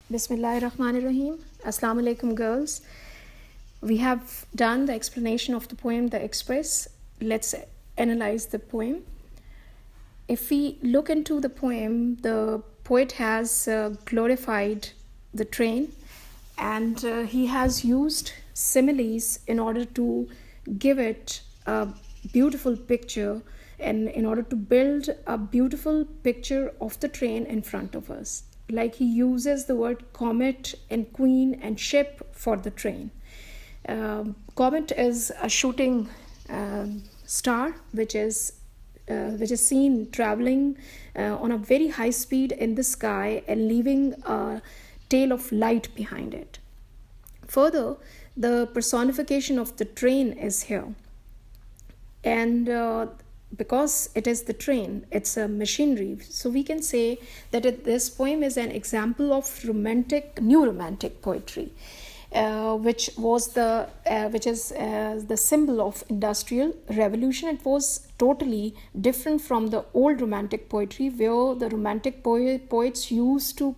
Bismillahirrahmanirrahim. Assalamu alaikum, girls. We have done the explanation of the poem The Express. Let's analyze the poem. If we look into the poem, the poet has glorified the train, and he has used similes in order to give it a beautiful picture and in order to build a beautiful picture of the train in front of us. Like he uses the word comet and queen and ship for the train. Comet is a shooting star which is seen traveling on a very high speed in the sky and leaving a tail of light behind it. Further, the personification of the train is here, and because it is the train, it's a machinery, so we can say that this poem is an example of new romantic poetry, which is the symbol of industrial revolution. It was totally different from the old romantic poetry, where the romantic poets used to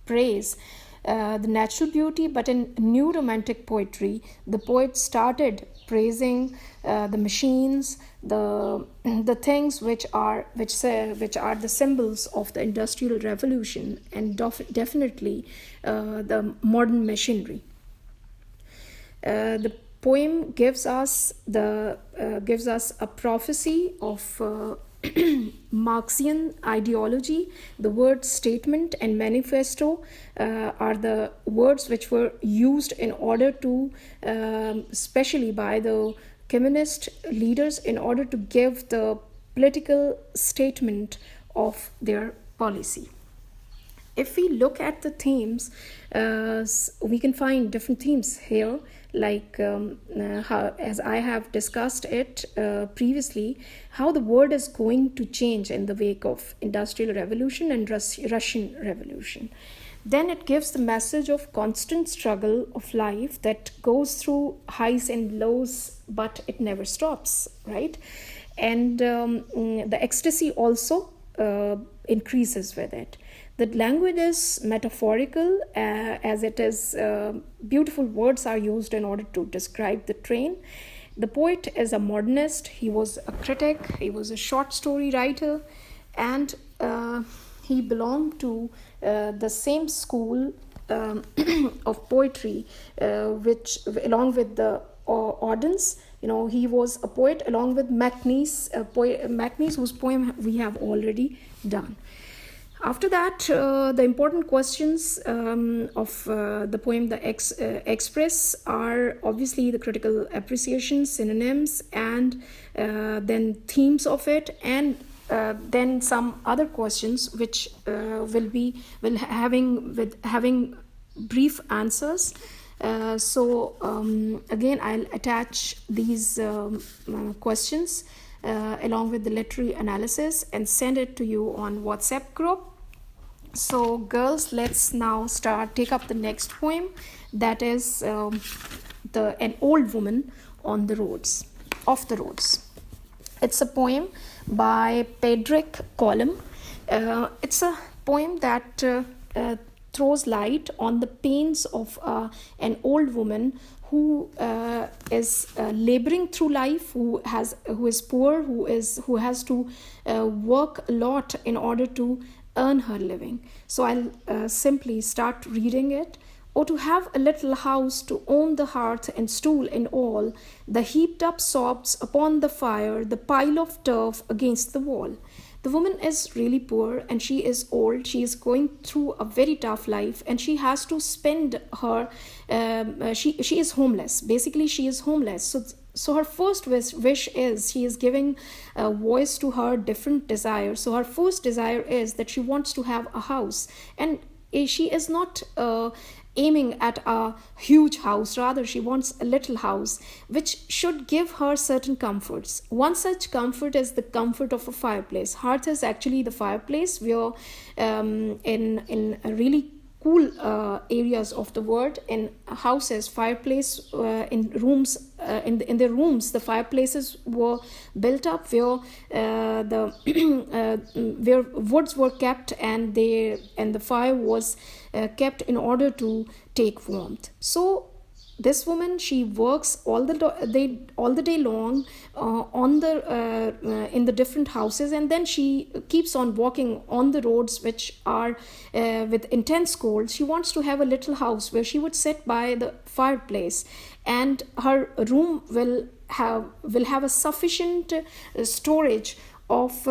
praise the natural beauty, but in new romantic poetry, the poets started praising the machines, the things which are the symbols of the industrial revolution, and definitely the modern machinery. The poem gives us a prophecy of Marxian ideology. The words statement and manifesto are the words which were used in order to, especially by the communist leaders, in order to give the political statement of their policy. If we look at the themes, we can find different themes here, like as I have discussed it previously, how the world is going to change in the wake of Industrial Revolution and Russian Revolution. Then it gives the message of constant struggle of life that goes through highs and lows, but it never stops, right? And the ecstasy also increases with it. The language is metaphorical, as it is beautiful words are used in order to describe the train. The poet is a modernist, he was a critic, he was a short story writer, and he belonged to the same school of poetry, which along with the Audens, he was a poet along with Macnies, whose poem we have already done. After that, the important questions of the poem The Express are obviously the critical appreciation, synonyms, and then themes of it, and then some other questions which will having brief answers. Again, I'll attach these questions along with the literary analysis and send it to you on WhatsApp group. So girls, let's now take up the next poem, that is an old woman on the roads, off the roads. It's a poem by P.G.College. It's a poem that throws light on the pains of an old woman who is laboring through life, who is poor, who has to work a lot in order to earn her living. So I'll simply start reading it. Oh, to have a little house, to own the hearth and stool and all, the heaped up sobs upon the fire, the pile of turf against the wall. The woman is really poor and she is old. She is going through a very tough life and she has to spend her, she is homeless. Basically, she is homeless. So her first wish is, she is giving a voice to her different desires. So her first desire is that she wants to have a house, and she is not aiming at a huge house. Rather, she wants a little house which should give her certain comforts. One such comfort is the comfort of a fireplace. Hearth is actually the fireplace, where in a really cool areas of the world, in houses, fireplace, in rooms, in the rooms, the fireplaces were built up where where woods were kept, and the fire was kept in order to take warmth. So this woman, she works all the day long on the in the different houses, and then she keeps on walking on the roads which are with intense cold. She wants to have a little house where she would sit by the fireplace, and her room will have a sufficient storage of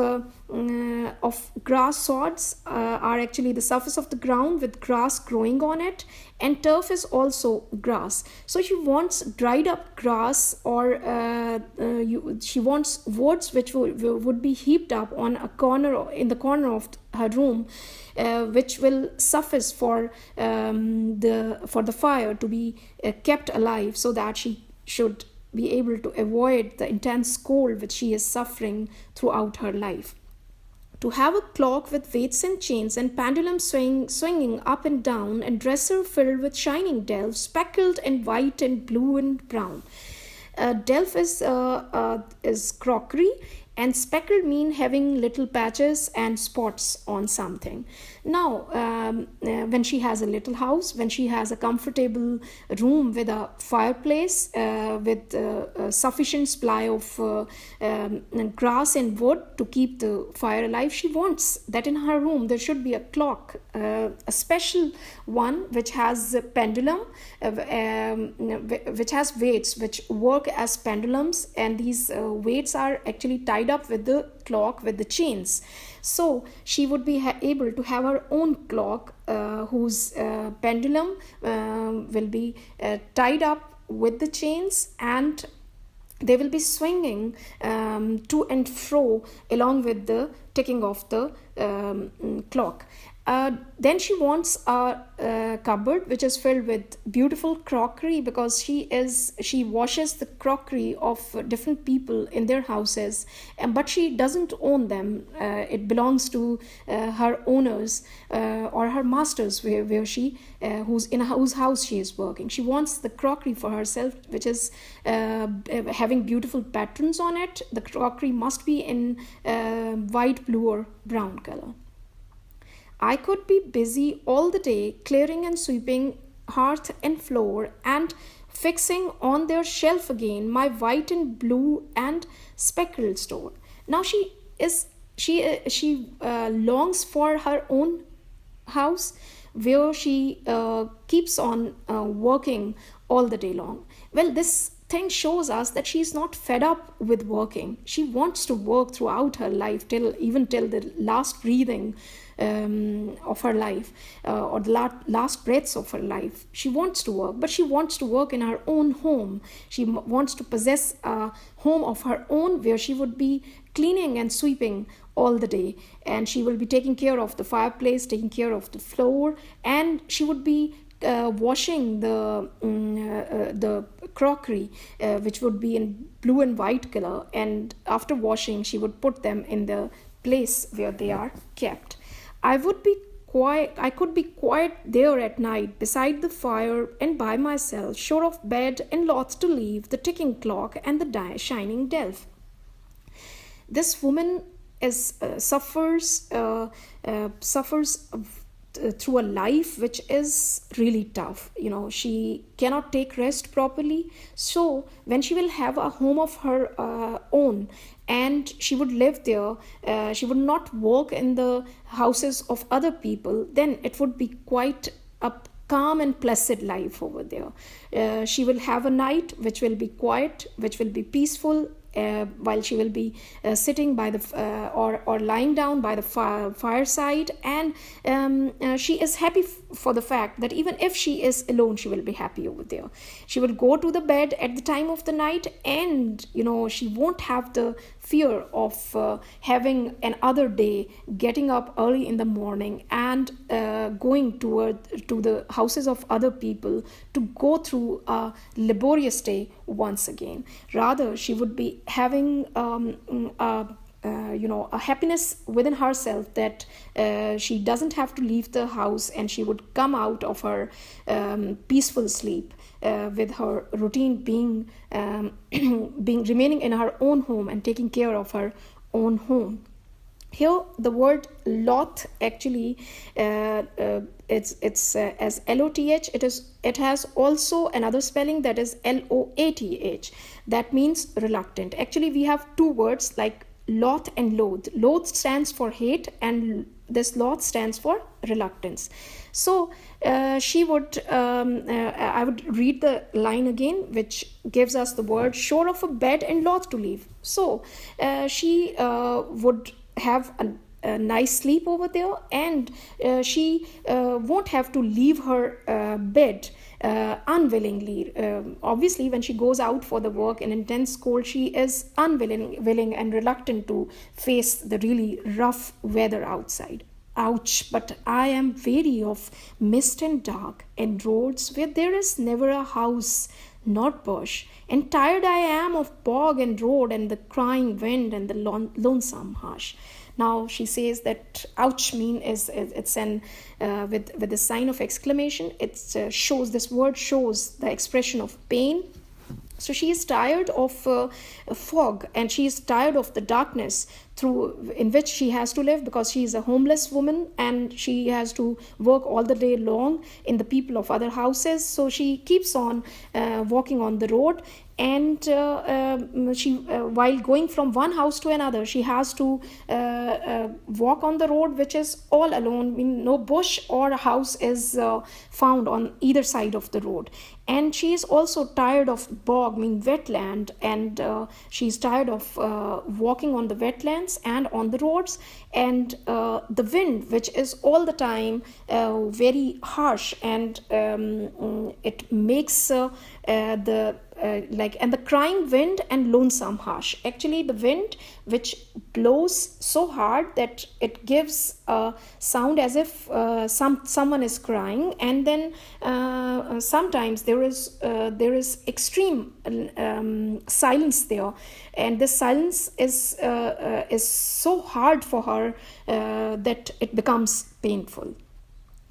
grass sods are actually the surface of the ground with grass growing on it, and turf is also grass. So she wants dried up grass, or she wants wood which would be heaped up on a corner, in the corner of her room, which will suffice for the fire to be kept alive, so that she should be able to avoid the intense cold which she is suffering throughout her life. To have a clock with weights and chains and pendulum swinging up and down, and dresser filled with shining delf, speckled in white and blue and brown. Delf is crockery, and speckled mean having little patches and spots on something. Now, when she has a little house, when she has a comfortable room with a fireplace, with a sufficient supply of grass and wood to keep the fire alive, she wants that in her room there should be a clock, a special one which has a pendulum, which has weights which work as pendulums, and these weights are actually tied up with the clock with the chains. So she would be able to have her own clock, whose pendulum will be tied up with the chains, and they will be swinging to and fro along with the ticking of the clock. Then she wants a cupboard which is filled with beautiful crockery, because she washes the crockery of different people in their houses, but she doesn't own them. It belongs to her owners or her masters, where she whose house she is working. She wants the crockery for herself, which is having beautiful patterns on it. The crockery must be in white, blue or brown color. I could be busy all the day clearing and sweeping hearth and floor, and fixing on their shelf again my white and blue and speckled store. Now she longs for her own house, where she keeps on working all the day long. Well, this thing shows us that she is not fed up with working. She wants to work throughout her life, even till the last breathing of her life, or the last breaths of her life. She wants to work, but she wants to work in her own home. She wants to possess a home of her own, where she would be cleaning and sweeping all the day, and she will be taking care of the fireplace, taking care of the floor, and she would be washing the crockery, which would be in blue and white color, and after washing she would put them in the place where they are kept. I could be quiet there at night beside the fire and by myself, sure of bed and loth to leave the ticking clock and the shining delf. This woman suffers through a life which is really tough. She cannot take rest properly. So when she will have a home of her own, and she would live there, she would not work in the houses of other people, then it would be quite a calm and placid life over there. She will have a night which will be quiet, which will be peaceful, while she will be sitting by the or lying down by the fireside, and she is happy for the fact that even if she is alone, she will be happy over there. She will go to the bed at the time of the night, and she won't have the fear of having another day, getting up early in the morning and going to the houses of other people to go through a laborious day once again. Rather, she would be having a happiness within herself, that she doesn't have to leave the house, and she would come out of her peaceful sleep with her routine being remaining in her own home and taking care of her own home. Here the word loth actually it's as LOTH. It has also another spelling, that is LOATH. That means reluctant. Actually, we have two words like loth and loathe. Loathe stands for hate, and this loth stands for reluctance. So I would read the line again, which gives us the word sure of a bed and loth to leave. So she would have a nice sleep over there, and she won't have to leave her bed unwillingly. Obviously, when she goes out for the work in intense cold, she is willing and reluctant to face the really rough weather outside. Ouch, but I am weary of mist and dark, and roads where there is never a house nor bush, and tired I am of bog and road, and the crying wind, and the lonesome hush. Now she says that ouch mean is it's an with the sign of exclamation. It shows, this word shows the expression of pain. So she is tired of fog, and she is tired of the darkness in which she has to live, because she is a homeless woman and she has to work all the day long in the people of other houses. So she keeps on walking on the road, and while going from one house to another, she has to walk on the road which is all alone. I mean, no bush or a house is found on either side of the road. And she is also tired of bog, mean wetland, and she's tired of walking on the wetlands and on the roads, and the wind, which is all the time very harsh, and it makes and the crying wind and lonesome hush. Actually, the wind which blows so hard that it gives a sound as if someone is crying, and then sometimes there is extreme silence there, and this silence is so hard for her that it becomes painful.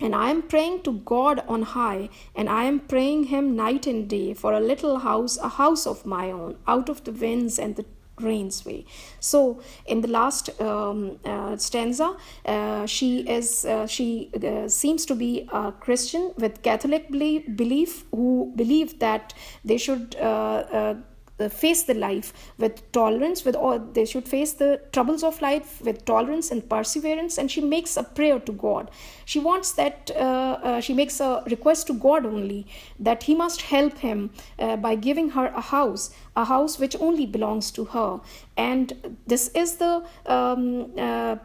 And I am praying to God on high, and I am praying him night and day for a little house, a house of my own, out of the winds and the rain's way. So in the last stanza, she seems to be a Christian with Catholic belief, who believe that they should face the life with tolerance, they should face the troubles of life with tolerance and perseverance. And she makes a prayer to God. She wants that she makes a request to God only, that he must help him by giving her a house which only belongs to her. And this is the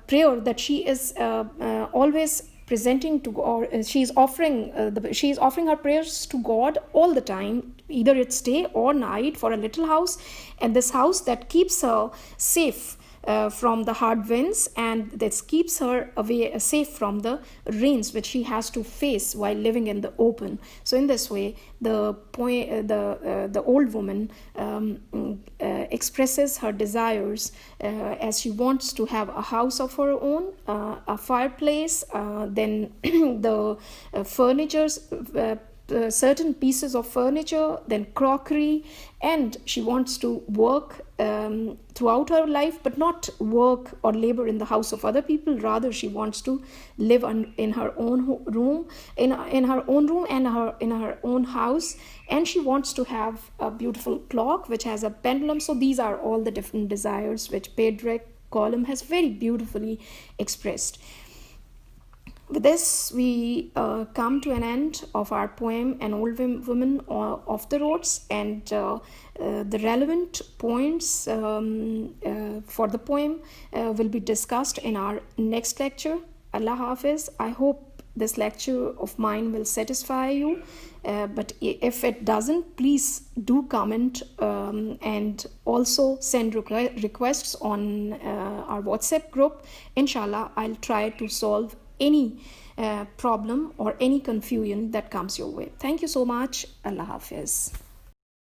prayer that she is always presenting to, or she is offering her prayers to God all the time, either it's day or night, for a little house, and this house that keeps her safe from the hard winds, and that keeps her away safe from the rains which she has to face while living in the open. So in this way, the old woman expresses her desires as she wants to have a house of her own, a fireplace, then the furnitures, certain pieces of furniture, then crockery, and she wants to work throughout her life, but not work or labor in the house of other people. Rather, she wants to live in her own room, in her own room, and in her own house. And she wants to have a beautiful clock which has a pendulum. So these are all the different desires which P.G.College has very beautifully expressed. With this, we come to an end of our poem, An Old Woman of the Roads, and the relevant points for the poem will be discussed in our next lecture. Allah Hafiz. I hope this lecture of mine will satisfy you, but if it doesn't, please do comment and also send requests on our WhatsApp group. Inshallah, I'll try to solve any problem or any confusion that comes your way. Thank you so much. Allah Hafiz.